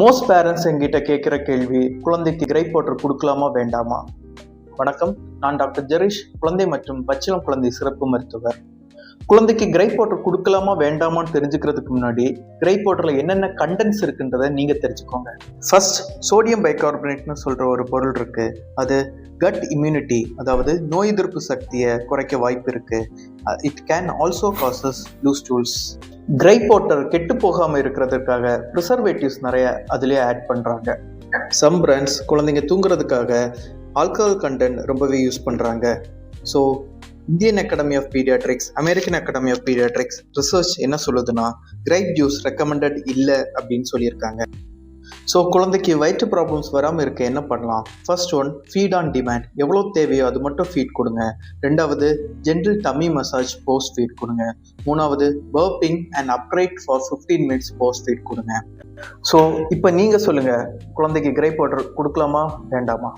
Most parents என்கிட்ட கேட்குற கேள்வி, குழந்தைக்கு கிரைப் வாட்டர் கொடுக்கலாமா வேண்டாமா? வணக்கம், நான் டாக்டர் ஜெரிஷ், குழந்தை மற்றும் பச்சிளம் குழந்தை சிறப்பு மருத்துவர். குழந்தைக்கு கிரைப் வாட்டர் கொடுக்கலாமா வேண்டாமான்னு தெரிஞ்சுக்கிறதுக்கு முன்னாடி கிரைப் வாட்டர்ல என்னென்ன கண்டென்ட்ஸ் இருக்குன்றதை நீங்க தெரிஞ்சுக்கோங்க. ஃபர்ஸ்ட், சோடியம் பைகார்பனேட்னு சொல்ற ஒரு பொருள் இருக்கு. அது கட் இம்யூனிட்டி, அதாவது நோய் எதிர்ப்பு சக்தியை குறைக்க வாய்ப்பு இருக்கு. It can also causes loose stools. Gripe water கெட்டு போகாம இருக்கிறதுக்காக ப்ரிசர்வேட்டிவ்ஸ் நிறைய அதுலயே ஆட் பண்றாங்க. சம் பிராண்ட்ஸ் குழந்தைங்க தூங்குறதுக்காக ஆல்கஹால் கண்டென்ட் ரொம்பவே யூஸ் பண்றாங்க. So Indian Academy of Pediatrics, American Academy of Pediatrics research என்ன சொல்லுதுன்னா, கிரைப் ஜூஸ் ரெக்கமெண்டட் இல்லை அப்படின்னு சொல்லியிருக்காங்க. ஸோ குழந்தைக்கு வயிற்று ப்ராப்ளம்ஸ் வராமல் இருக்க என்ன பண்ணலாம்? First one, feed on demand. எவ்வளோ தேவையோ அது மட்டும் ஃபீட் கொடுங்க. ரெண்டாவது, gentle tummy massage post feed கொடுங்க. மூணாவது, burping and upright for 15 minutes post feed கொடுங்க. ஸோ இப்போ நீங்கள் சொல்லுங்கள், குழந்தைக்கு கிரைப் வாட்டர் கொடுக்கலாமா வேண்டாமா?